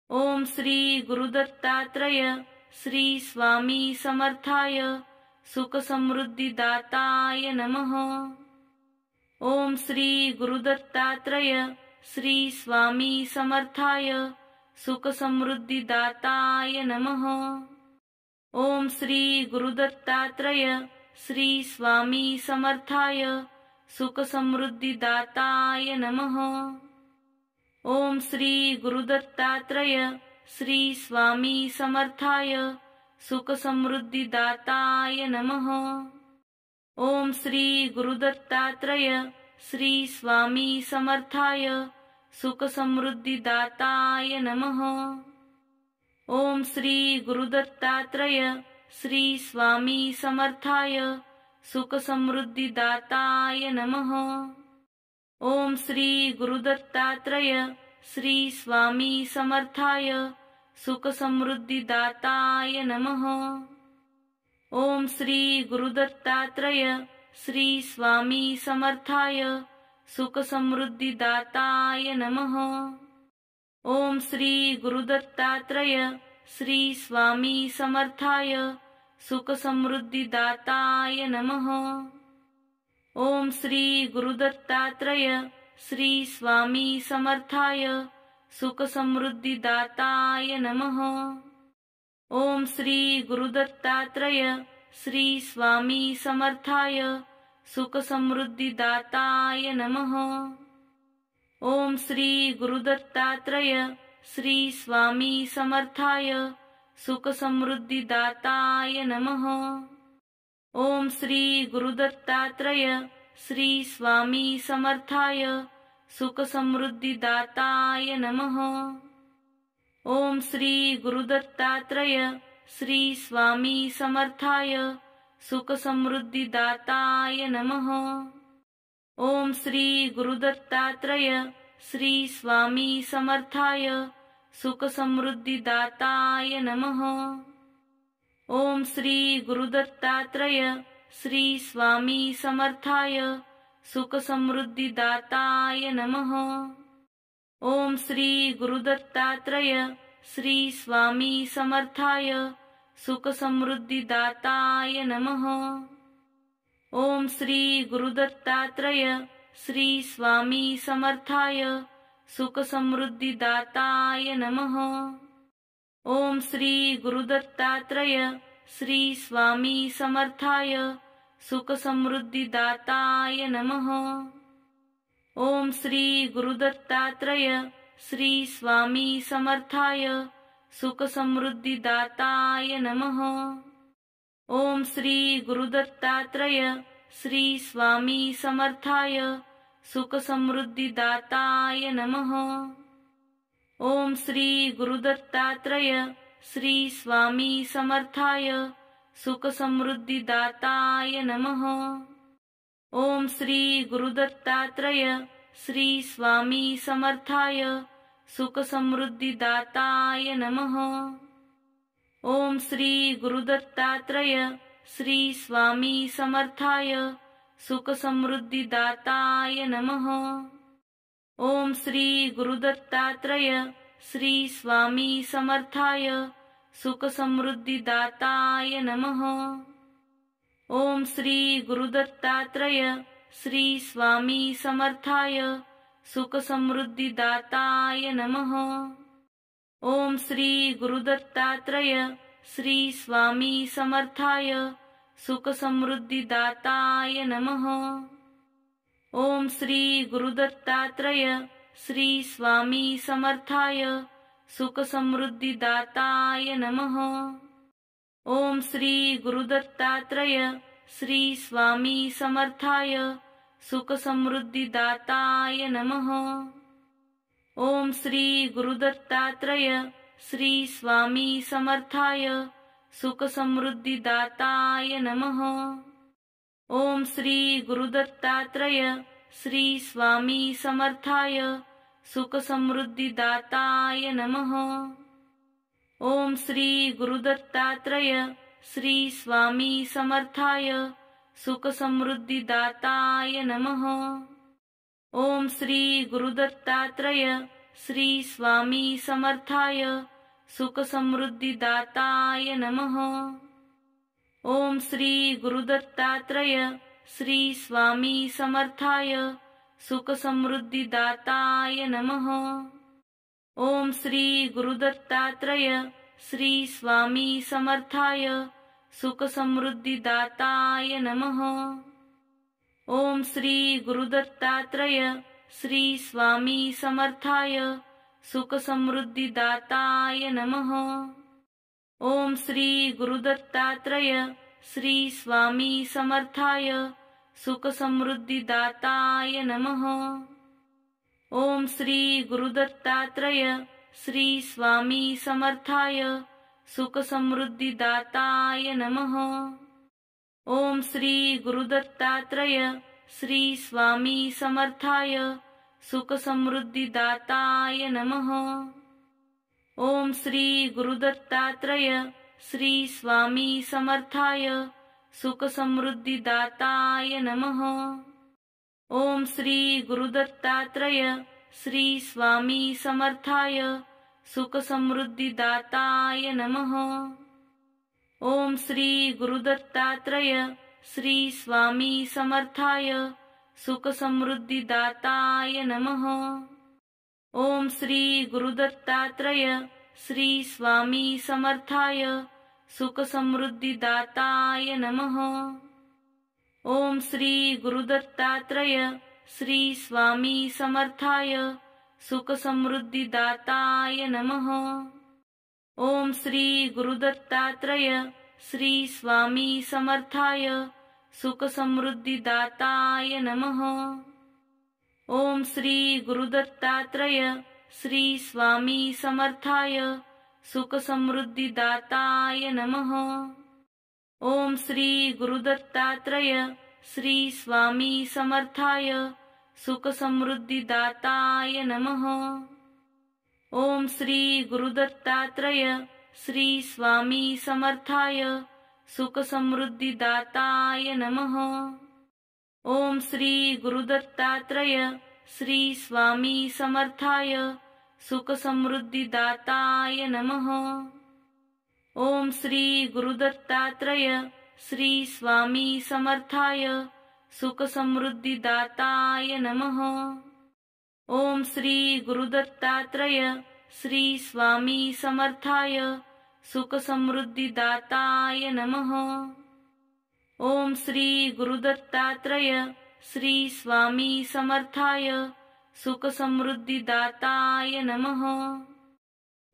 ओम श्री गुरुदत्तात्रय श्री स्वामी समर्थाय सुख समृद्धि दाताय नमः। ओम श्री गुरुदत्तात्रय श्री स्वामी समर्थाय सुख समृद्धि दाताय नमः। ओम श्री गुरुदत्तात्रय श्री स्वामी समर्थाय सुख समृद्धि दाताय नमः। ओम श्री गुरुदत्तात्रय श्री स्वामी समर्थाय सुख समृद्धि दाताय नमः। ओम श्री गुरुदत्तात्रय श्री स्वामी समर्थाय सुख समृद्धी दाताय नमः। ओम श्री गुरुदत्तात्रय श्री स्वामी समर्थाय सुख समृद्धि दाताय नमः। ओम श्री गुरुदत्तात्रय श्री स्वामी समर्थाय सुख समृद्धि दाताय नमः। ओम श्री गुरुदत्तात्रय श्री स्वामी समर्थाय सुख समृद्धि दाताय नमः। ओम श्री गुरुदत्तात्रय श्री स्वामी समर्थाय सुख समृद्धि दाताय नमः। ओम श्री गुरुदत्तात्रय श्री स्वामी समर्थाय सुख समृद्धि दाताय नमः। ओम श्री गुरुदत्तात्रय श्री स्वामी समर्थाय सुख समृद्धि दाताय नमः। ओम श्री गुरुदत्तात्रय श्री स्वामी समर्थाय सुख समृद्धि दाताय नमः। ओम श्री गुरुदत्तात्रय श्री स्वामी समर्थाय सुख समृद्धि दाताय नमः। ओम श्री गुरुदत्तात्रय श्री स्वामी समर्थाय सुख समृद्धि दाताय नमः। ओम श्री गुरुदत्तात्रय श्री स्वामी समर्थाय सुख समृद्धि दाताय नमः। ओम श्री गुरुदत्तात्रय श्री स्वामी समर्थाय सुख समृद्धि दाताय नमः। ओम श्री गुरुदत्तात्रय श्री स्वामी समर्थाय सुख समृद्धि दाताय नमः। ओम श्री गुरुदत्तात्रय श्री स्वामी समर्थाय सुख समृद्धि दाताय नमः। ओम श्री गुरुदत्तात्रय श्री स्वामी समर्थाय सुख समृद्धि दाताय नमः। ओम श्री गुरुदत्तात्रय श्री स्वामी समर्थाय सुख समृद्धि दाताय नमः। ओम श्री गुरुदत्तात्रय श्री स्वामी समर्थाय सुख समृद्धि दाताय नमः। ओम श्री गुरुदत्तात्रय श्री स्वामी समर्थाय सुख समृद्धि दाताय नमः। ओम श्री गुरुदत्तात्रय श्री स्वामी समर्थाय सुख समृद्धि दाताय नमः। ओम श्री गुरुदत्तात्रय श्री स्वामी समर्थाय सुख समृद्धि दाताय नमः। ओम श्री गुरुदत्तात्रय श्री स्वामी समर्थाय सुख समृद्धि दाताय नमः। ओम श्री गुरुदत्तात्रय श्री स्वामी समर्थाय सुख समृद्धि दाताय नमः। ओम श्री गुरुदत्तात्रय श्री स्वामी समर्थाय सुख समृद्धि दाताय नमः। ओम श्री गुरुदत्तात्रय श्री स्वामी समर्थाय सुख समृद्धि दाताय नमः। ओम श्री गुरुदत्तात्रय श्री स्वामी समर्थाय सुख समृद्धि दाताय नमः। ओम श्री गुरुदत्तात्रय श्री स्वामी समर्थाय सुख समृद्धि दाताय नमः। ओम श्री गुरुदत्तात्रय श्री स्वामी समर्थाय सुख समृद्धि दाताय नमः। ओम श्री गुरुदत्तात्रय श्री स्वामी समर्थाय सुख समृद्धि दाताय नमः। ओम श्री गुरुदत्तात्रय श्री स्वामी समर्थाय सुख समृद्धि दाताय नमः। ओम श्री गुरुदत्तात्रय श्री स्वामी समर्थाय सुख समृद्धि दाताय नमः। ओम श्री गुरुदत्तात्रय श्री स्वामी समर्थाय सुख समृद्धि दाताय नमः। ओम श्री गुरुदत्तात्रय श्री स्वामी समर्थाय सुख समृद्धि दाताय नमः। ओम श्री गुरुदत्तात्रय श्री स्वामी समर्थाय सुखसमृद्धिदाताय नमः। ओम श्री गुरुदत्तात्रय श्री स्वामी समर्थाय सुखसमृद्धिदाताय नमः। ओम श्री गुरुदत्तात्रय श्री स्वामी समर्थाय सुखसमृद्धिदाताय नमः। ओम श्री गुरुदत्तात्रय श्री स्वामी समर्थाय सुखसमृद्धिदाताय नमः। ओम श्री गुरुदत्तात्रय श्री स्वामी समर्थाय सुखसमृद्धिदाताय नमः। ओम श्री गुरुदत्तात्रय श्री स्वामी समर्थाय सुखसमृद्धिदाताय नमः। ओम श्री गुरुदत्तात्रय श्री स्वामी समर्थाय सुखसमृद्धिदाताय नमः। ओम श्री गुरुदत्तात्रय श्री स्वामी समर्थाय सुखसमृद्धिदाताय नमः। ओम श्री गुरुदत्तात्रय श्री स्वामी समर्थाय सुखसमृद्धिदाताय नमः। ओम श्री गुरुदत्तात्रय श्री स्वामी समर्थाय सुखसमृद्धिदाताय नमः। ओम श्री गुरुदत्तात्रय श्री स्वामी समर्थाय सुखसमृद्धिदाताय नमः। ओम श्री गुरुदत्तात्रय श्री स्वामी समर्थाय सुखसमृद्धिदाताय नमः। ओम श्री गुरुदत्तात्रय श्री स्वामी समर्थाय सुखसमृद्धिदाताय नमः। ओम श्री गुरुदत्तात्रय श्री स्वामी समर्थाय सुखसमृद्धिदाताय नमः। ओम श्री गुरुदत्तात्रय श्री स्वामी समर्थाय सुखसमृद्धिदाताय नमः। ओम श्री गुरुदत्तात्रय श्री स्वामी समर्थाय सुखसमृद्धिदाताय नमः।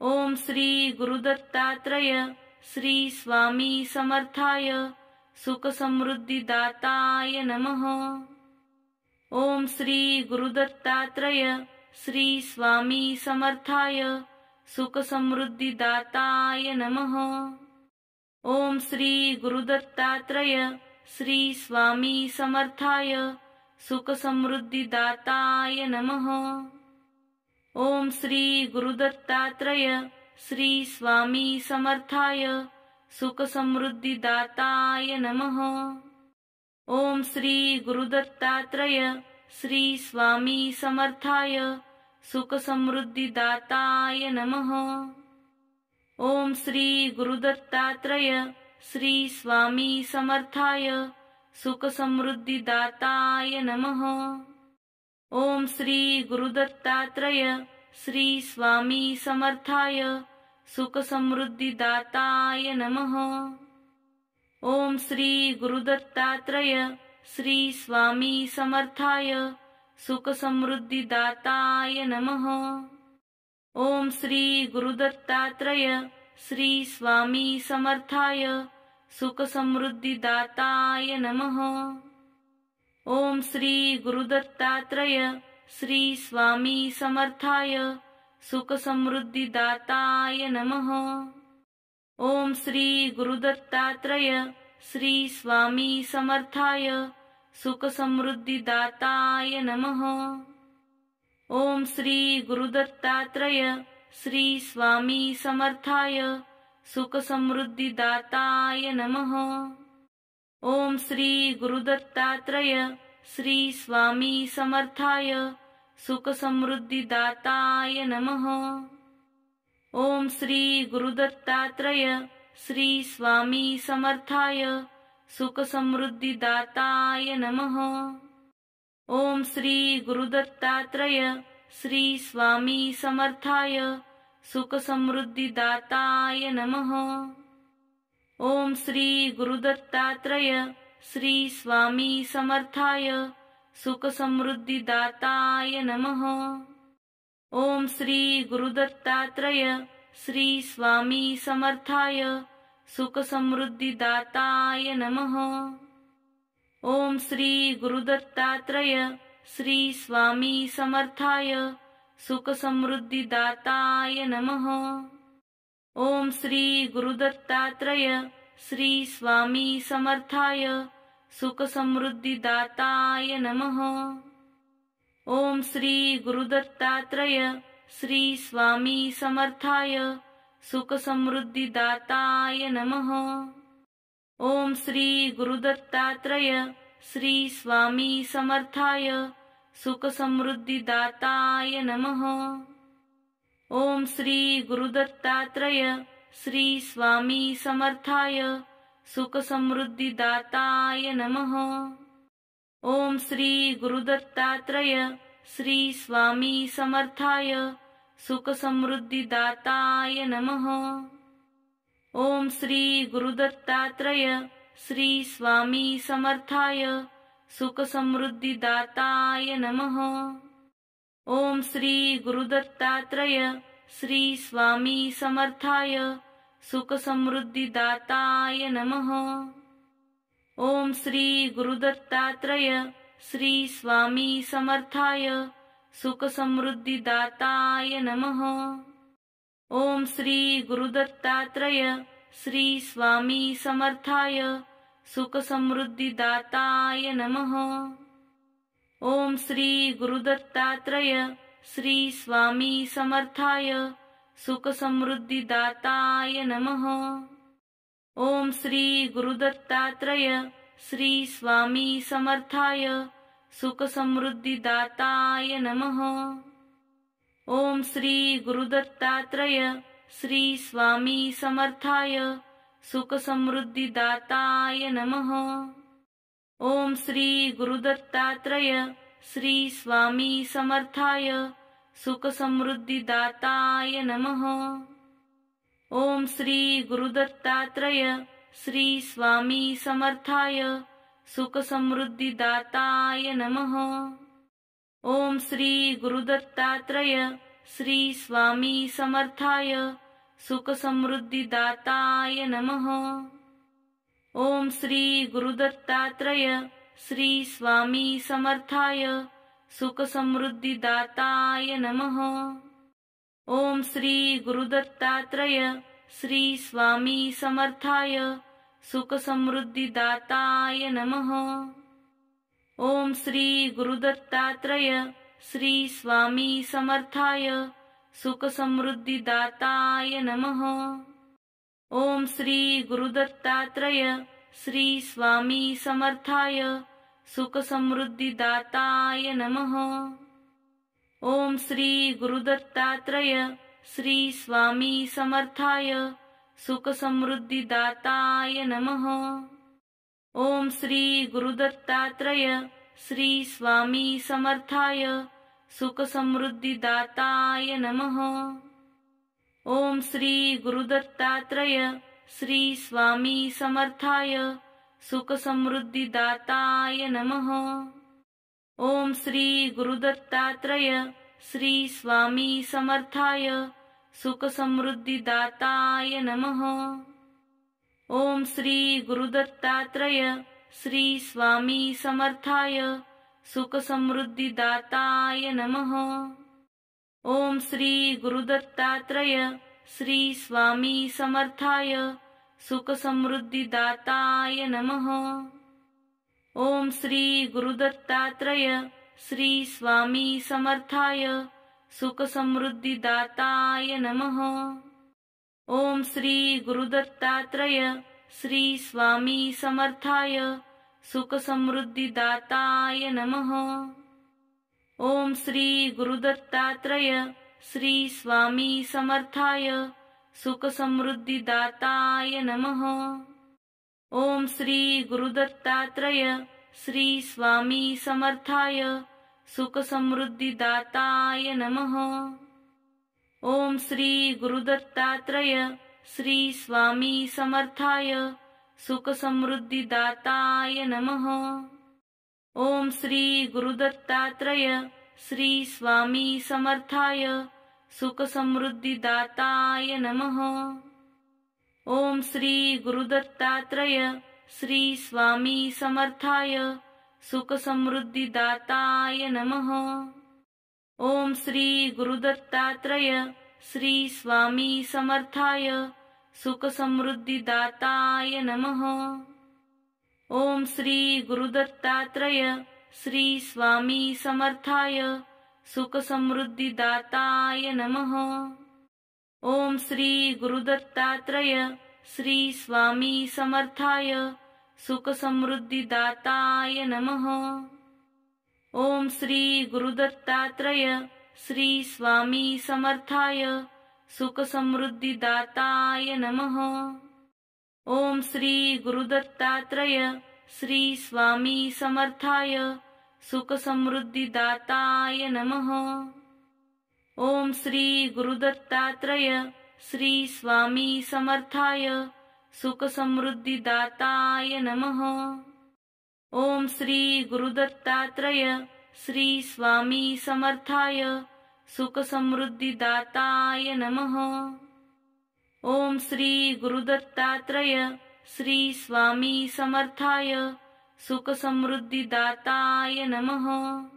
ओम श्री गुरुदत्तात्रय श्री स्वामी समर्थाय सुखसमृद्धिदाताय नमः। ओम श्री गुरुदत्तात्रय श्री स्वामी समर्थाय सुखसमृद्धिदाताय नमः। ओम श्री गुरुदत्तात्रय श्री स्वामी समर्थाय सुखसमृद्धिदाताय नमः। ओम श्री गुरुदत्तात्रय श्री स्वामी समर्थाय सुखसमृद्धिदाताय नमः। ओम श्री गुरुदत्तात्रय श्री स्वामी समर्थाय सुखसमृद्धिदाताय नमः। ओम श्री गुरुदत्तात्रय श्री स्वामी समर्थाय सुखसमृद्धिदाताय नमः। ओम श्री गुरुदत्तात्रय श्री स्वामी समर्थाय सुखसमृद्धिदाताय नमः। ओम श्री गुरुदत्तात्रय श्री स्वामी समर्थाय सुखसमृद्धिदाताय नमः। ओम श्री गुरुदत्तात्रय श्री स्वामी समर्थाय सुखसमृद्धिदाताय नमः। ओम श्री गुरुदत्तात्रय श्री स्वामी समर्थाय सुखसमृद्धिदाताय नमः। ओम श्री गुरुदत्तात्रय श्री स्वामी समर्थाय सुखसमृद्धिदाताय नमः। ओम श्री गुरुदत्तात्रय श्री स्वामी समर्थाय सुखसमृद्धिदाताय नमः। ओम श्री गुरुदत्तात्रय श्री स्वामी समर्थाय सुखसमृद्धिदाताय नमः। ओम श्री गुरुदत्तात्रय श्री स्वामी समर्थाय सुखसमृद्धिदाताय नमः। ओम श्री गुरुदत्तात्रय श्री स्वामी समर्थाय सुखसमृद्धिदाताय नमः। ओम श्री गुरुदत्तात्रय श्री स्वामी समर्थाय सुखसमृद्धिदाताय नमः। ओम श्री गुरुदत्तात्रय श्री स्वामी समर्थाय सुखसमृद्धिदाताय नमः। ओम श्री गुरुदत्तात्रय श्री स्वामी समर्थाय सुख समृद्धी दाताय नमः। ओम श्री गुरुदत्तात्रय श्री स्वामी समर्थाय सुख समृद्धी दाताय नमः। ओम श्री गुरुदत्तात्रय श्री स्वामी समर्थाय सुख समृद्धी दाताय नमः। ओम श्री गुरुदत्तात्रय श्री स्वामी समर्थाय सुख समृद्धी दाताय नमः। ओम श्री गुरुदत्तात्रय श्री स्वामी समर्थाय सुख समृद्धी दाताय नमः। ओम श्री गुरुदत्तात्रय श्री स्वामी समर्थाय सुख समृद्धी दाताय नमः। ओम श्री गुरुदत्तात्रय श्री स्वामी समर्थाय सुख समृद्धी दाताय नमः। ओम श्री गुरुदत्तात्रय श्री स्वामी समर्थाय सुख समृद्धी दाताय नमः। ओम श्री गुरुदत्तात्रय श्री स्वामी समर्थाय सुख समृद्धी दाताय नमः। ओम श्री गुरुदत्तात्रय श्री स्वामी समर्थाय सुख समृद्धी दाताय नमः। ओम श्री गुरुदत्तात्रय श्री स्वामी समर्थाय सुख समृद्धी दाताय नमः। ओम श्री गुरुदत्तात्रय श्री स्वामी समर्थाय सुख समृद्धी दाताय नमः। ओम श्री गुरुदत्तात्रय श्री स्वामी समर्थाय सुख समृद्धी दाताय नमः। ओम श्री गुरुदत्तात्रय श्री स्वामी समर्थाय सुख समृद्धी दाताय नमः। ओम श्री गुरुदत्तात्रय श्री स्वामी समर्थाय सुख समृद्धी दाताय नमः। ओम श्री गुरुदत्तात्रय श्री स्वामी समर्थाय सुख समृद्धी दाताय नमः। ओम श्री गुरुदत्तात्रय श्री स्वामी समर्थाय सुख समृद्धी दाताय नमः। ओम श्री गुरुदत्तात्रय श्री स्वामी समर्थाय सुख समृद्धी दाताय नमः। ओम श्री गुरुदत्तात्रय श्री स्वामी समर्थाय सुख समृद्धी दाताय नमः। ओम श्री गुरुदत्तात्रय श्री स्वामी समर्थाय सुख समृद्धी दाताय नमः। ओम श्री गुरुदत्तात्रय श्री स्वामी समर्थाय सुख समृद्धी दाताय नमः। ओम श्री गुरुदत्तात्रय श्री स्वामी समर्थाय सुख समृद्धी दाताय नमः। ओम श्री गुरुदत्तात्रय श्री स्वामी समर्थाय सुख समृद्धी दाताय नमः। ओम श्री गुरुदत्तात्रय श्री स्वामी समर्थाय सुख समृद्धी दाताय नमः। ओम श्री गुरुदत्तात्रय श्री स्वामी समर्थाय सुख समृद्धी दाताय नमः। ओम श्री गुरुदत्तात्रय श्री स्वामी समर्थाय सुख समृद्धी दाताय नमः। ओम श्री गुरुदत्तात्रय श्री स्वामी समर्थाय सुख समृद्धी दाताय नमः। ओम श्री गुरुदत्तात्रय श्री स्वामी समर्थाय सुख समृद्धी दाताय नमः। ओम श्री गुरुदत्तात्रय श्री स्वामी समर्थाय सुख समृद्धी दाताय नमः। ओम श्री गुरुदत्तात्रय श्री स्वामी समर्थाय सुख समृद्धी दाताय नमः। ओम श्री गुरुदत्तात्रय श्री स्वामी समर्थाय सुख समृद्धी दाताय नमः। ओम श्री गुरुदत्तात्रय श्री स्वामी समर्थाय सुख समृद्धी दाताय नमः। ओम श्री गुरुदत्तात्रय श्री स्वामी समर्थाय सुख समृद्धी दाताय नमः। ओम श्री गुरुदत्तात्रय श्री स्वामी समर्थाय सुख समृद्धी दाताय नमः। ओम श्री गुरुदत्तात्रय श्री स्वामी समर्थाय सुख समृद्धी दाताय नमः। ओम श्री गुरुदत्तात्रय श्री स्वामी समर्थाय सुख समृद्धी दाताय नमः। ओम श्री गुरुदत्तात्रय श्री स्वामी समर्थाय सुख समृद्धी दाताय नमः। ओम श्री गुरुदत्तात्रय श्री स्वामी समर्थाय सुख समृद्धी दाताय नमः। ओम श्री गुरुदत्तात्रय श्री स्वामी समर्थाय सुख समृद्धी दाताय नमः। ओम श्री गुरुदत्तात्रय श्री स्वामी समर्थाय सुख समृद्धी दाताय नमः। ओम श्री गुरुदत्तात्रय श्री स्वामी समर्थाय सुख समृद्धी दाताय नमः।